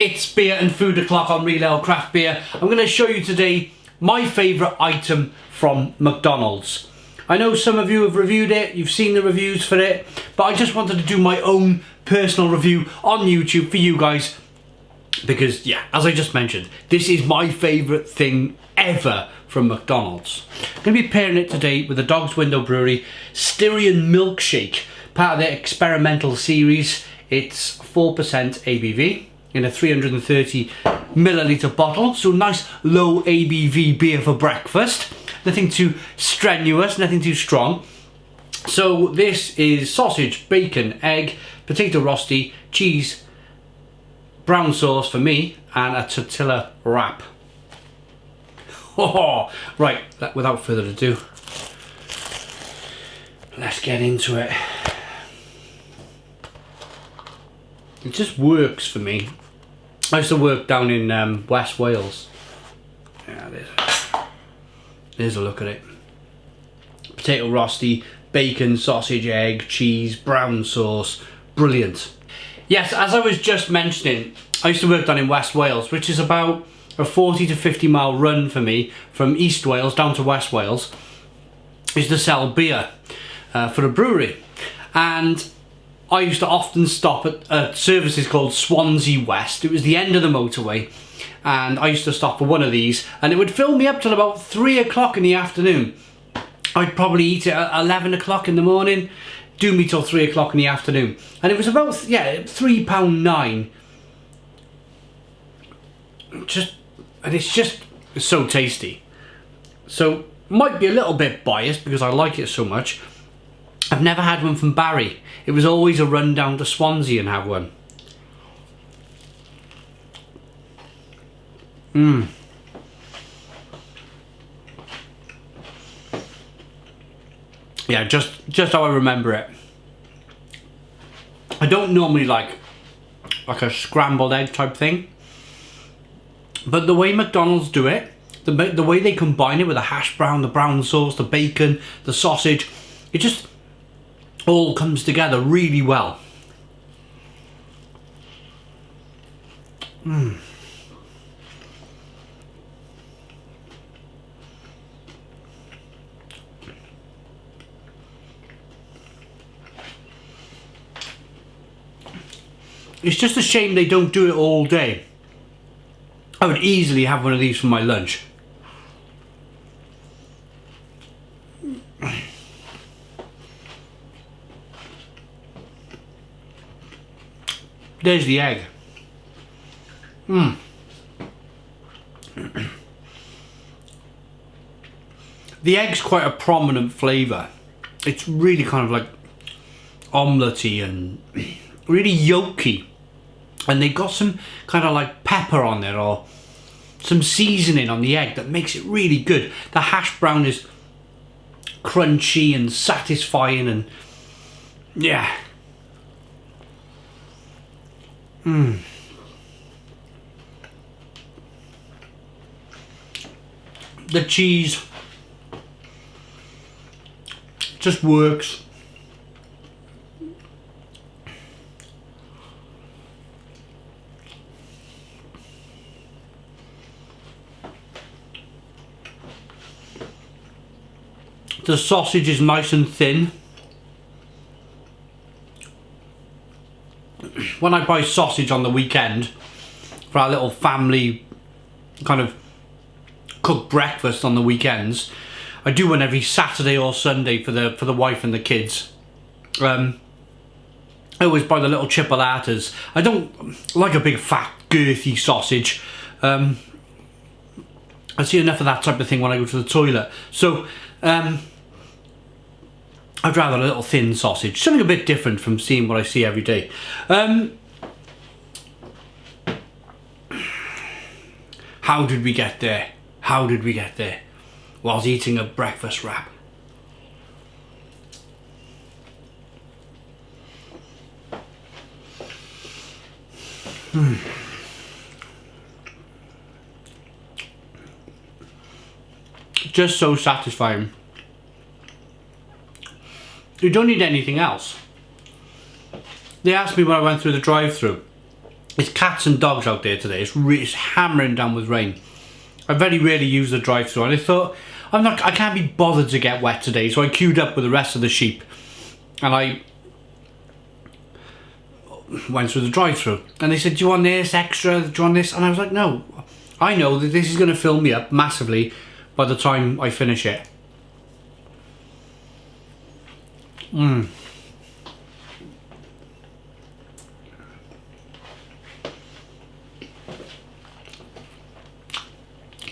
It's Beer and Food O'Clock on Real Ale Craft Beer. I'm going to show you today my favourite item from McDonald's. I know some of you have reviewed it, you've seen the reviews for it, but I just wanted to do my own personal review on YouTube for you guys because, yeah, as I just mentioned, this is my favourite thing ever from McDonald's. I'm going to be pairing it today with the Dog's Window Brewery Styrian Milkshake, part of their experimental series. It's 4% ABV in a 330ml bottle, so nice low ABV beer for breakfast. Nothing too strenuous, nothing too strong. So this is sausage, bacon, egg, potato rosti, cheese, brown sauce for me, and a tortilla wrap. Oh, right, without further ado, let's get into it. It just works for me. I used to work down in West Wales. Yeah, there's a look at it. Potato rosti, bacon, sausage, egg, cheese, brown sauce. Brilliant. Yes, as I was just mentioning, I used to work down in West Wales, which is about a 40 to 50 mile run for me from East Wales down to West Wales, is to sell beer for a brewery. And I used to often stop at services called Swansea West. It was the end of the motorway, and I used to stop for one of these, and it would fill me up till about 3 o'clock in the afternoon. I'd probably eat it at 11 o'clock in the morning, do me till 3 o'clock in the afternoon. And it was about, yeah, £3.9. And it's just so tasty. So, might be a little bit biased because I like it so much. I've never had one from Barry. It was always a run down to Swansea and have one. Yeah, just how I remember it. I don't normally like a scrambled egg type thing, but the way McDonald's do it, the way they combine it with the hash brown, the brown sauce, the bacon, the sausage, it just all comes together really well. It's just a shame they don't do it all day. I would easily have one of these for my lunch. There's the egg. The egg's quite a prominent flavour. It's really kind of like omelette-y and really yolky. And they got some kind of like pepper on there or some seasoning on the egg that makes it really good. The hash brown is crunchy and satisfying, and yeah. The cheese just works. The sausage is nice and thin. When I buy sausage on the weekend for our little family kind of cooked breakfast on the weekends, I do one every Saturday or Sunday for the wife and the kids. I always buy the little chipolatas. I don't like a big fat girthy sausage. I see enough of that type of thing when I go to the toilet. So I'd rather a little thin sausage, something a bit different from seeing what I see every day. How did we get there? How did we get there? Whilst eating a breakfast wrap. Just so satisfying. You don't need anything else. They asked me when I went through the drive-thru, It's cats and dogs out there today. It's hammering down with rain. I very rarely use the drive-through, and I thought I can't be bothered to get wet today, so I queued up with the rest of the sheep, and I went through the drive-through, and they said, "Do you want this extra? Do you want this?" And I was like, "No, I know that this is going to fill me up massively by the time I finish it."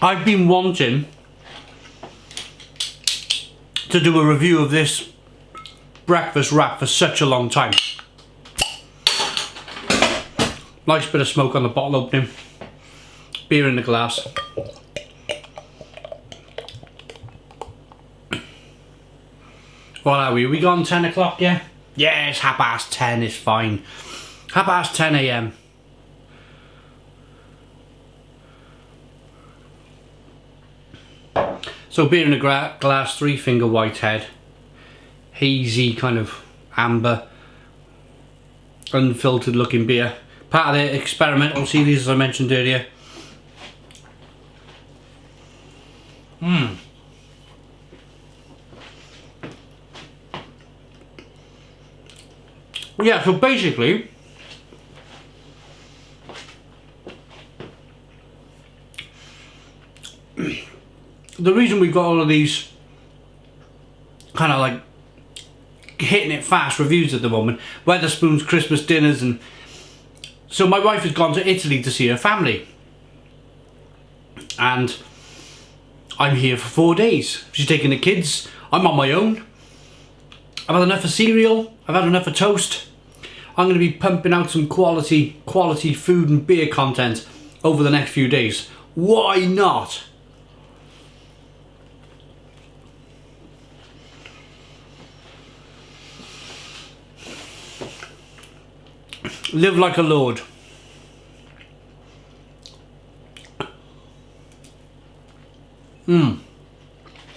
I've been wanting to do a review of this breakfast wrap for such a long time. Nice bit of smoke on the bottle opening. Beer in the glass. What are we? Are we gone 10 o'clock, yeah? Yeah, it's 10:30, it's fine. 10:30 AM. So beer in a glass, 3-finger whitehead, hazy kind of amber, unfiltered looking beer. Part of the experimental series, as I mentioned earlier. Yeah, so basically, the reason we've got all of these kind of like hitting it fast reviews at the moment, Wetherspoons, Christmas dinners, and so my wife has gone to Italy to see her family, and I'm here for 4 days. She's taking the kids, I'm on my own. I've had enough of cereal, I've had enough of toast. I'm going to be pumping out some quality food and beer content over the next few days. Why not? Live like a lord.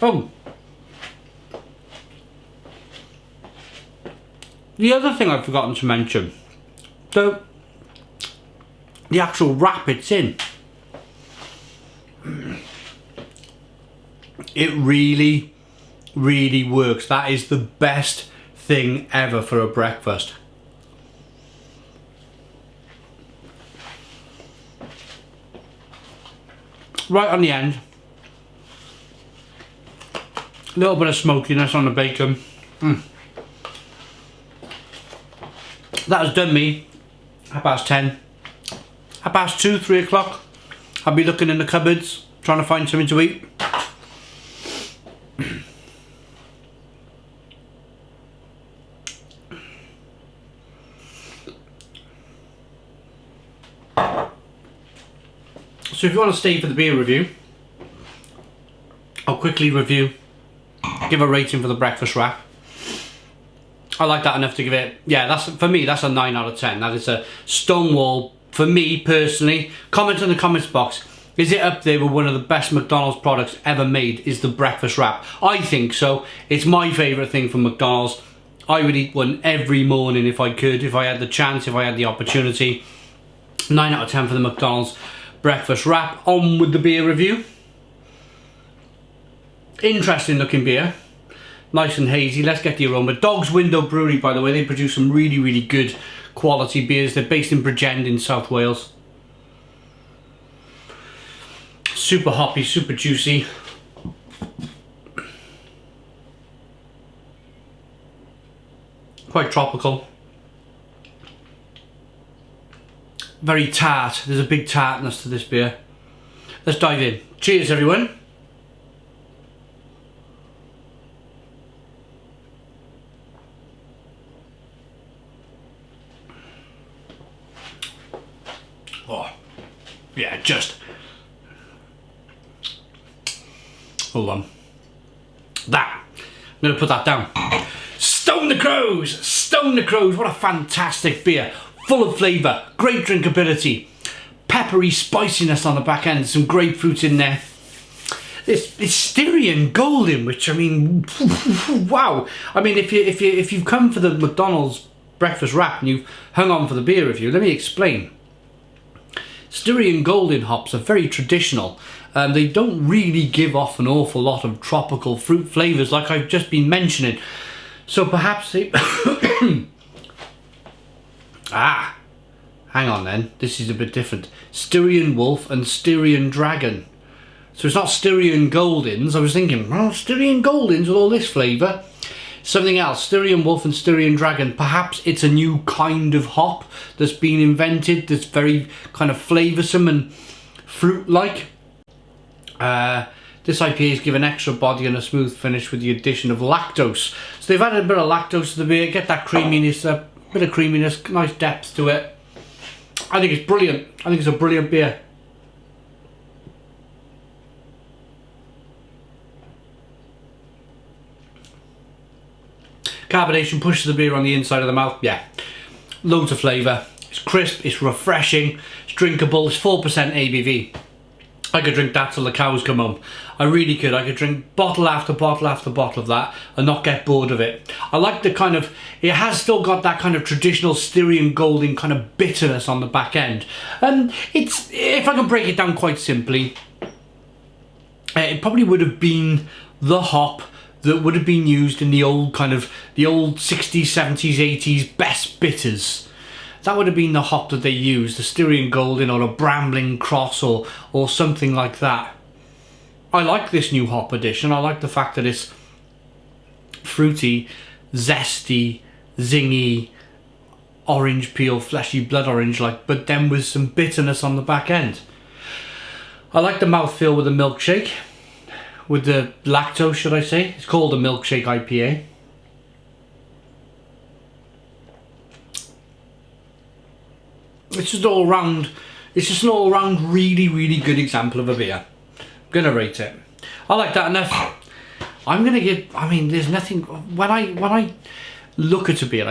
Oh. The other thing I've forgotten to mention, the actual wrap it's in. It really, really works. That is the best thing ever for a breakfast. Right on the end. A little bit of smokiness on the bacon. That has done me 10:30. 2:30, 3 o'clock. I'll be looking in the cupboards, trying to find something to eat. So if you want to stay for the beer review, I'll quickly give a rating for the breakfast wrap. I like that enough to give it, for me, that's a 9 out of 10. That is a stonewall, for me personally. Comment in the comments box. Is it up there with one of the best McDonald's products ever made, is the breakfast wrap? I think so. It's my favourite thing from McDonald's. I would eat one every morning if I could, if I had the chance, if I had the opportunity. 9 out of 10 for the McDonald's breakfast wrap. On with the beer review. Interesting looking beer. Nice and hazy. Let's get the aroma. Dog's Window Brewery, by the way, they produce some really, really good quality beers. They're based in Bridgend in South Wales. Super hoppy, super juicy. Quite tropical. Very tart. There's a big tartness to this beer. Let's dive in. Cheers, everyone. Oh, yeah, just. Hold on. That. I'm going to put that down. Stone the Crows! Stone the Crows, what a fantastic beer. Full of flavour, great drinkability, peppery spiciness on the back end, some grapefruit in there. It's Styrian Golden, which, I mean, wow. I mean, if you've come for the McDonald's breakfast wrap and you've hung on for the beer review, let me explain. Styrian Golden hops are very traditional. They don't really give off an awful lot of tropical fruit flavours like I've just been mentioning. So perhaps they... hang on then, this is a bit different. Styrian Wolf and Styrian Dragon. So it's not Styrian Goldens. I was thinking, well, Styrian Goldens with all this flavour. Something else, Styrian Wolf and Styrian Dragon. Perhaps it's a new kind of hop that's been invented that's very kind of flavoursome and fruit-like. This IPA is given extra body and a smooth finish with the addition of lactose. So they've added a bit of lactose to the beer, get that creaminess, a bit of creaminess, nice depth to it. I think it's brilliant. I think it's a brilliant beer. Carbonation pushes the beer on the inside of the mouth. Yeah, loads of flavour. It's crisp, it's refreshing, it's drinkable, it's 4% ABV. I could drink that till the cows come home. I really could. I could drink bottle after bottle after bottle of that and not get bored of it. I like the kind of, it has still got that kind of traditional Styrian Golden kind of bitterness on the back end. It's, if I can break it down quite simply, it probably would have been the hop that would have been used in the old kind of, the old 60s, 70s, 80s best bitters. That would have been the hop that they used, the Styrian Golden or a Brambling Cross or something like that. I like this new hop addition. I like the fact that it's fruity, zesty, zingy, orange peel, fleshy blood orange like, but then with some bitterness on the back end. I like the mouthfeel with the milkshake, with the lactose, should I say. It's called a Milkshake IPA. It's just all round. It's just an all round really, really good example of a beer. I'm gonna rate it. I like that enough. I'm gonna give. I mean, there's nothing. When I look at a beer,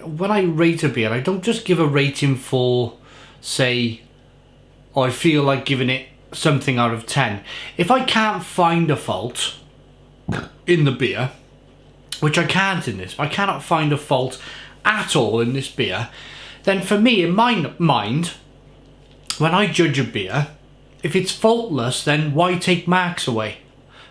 when I rate a beer, I don't just give a rating for, say, or I feel like giving it something out of 10. If I can't find a fault in the beer, which I can't in this, I cannot find a fault at all in this beer, then for me, in my mind, when I judge a beer, if it's faultless, then why take marks away?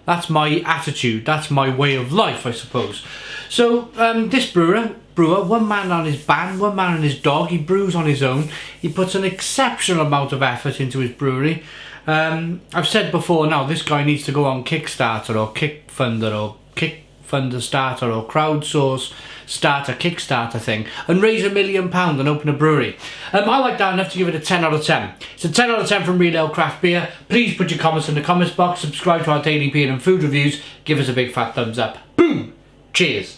That's my attitude, that's my way of life, I suppose. So this brewer, one man on his band, one man on his dog, he brews on his own. He puts an exceptional amount of effort into his brewery. I've said before now, this guy needs to go on Kickstarter or Kickfunder Starter or Crowdsource Starter Kickstarter thing and raise £1 million and open a brewery. I like that enough to give it a 10 out of 10. It's a 10 out of 10 from Real Ale Craft Beer. Please put your comments in the comments box, subscribe to our daily beer and food reviews, give us a big fat thumbs up. Boom! Cheers!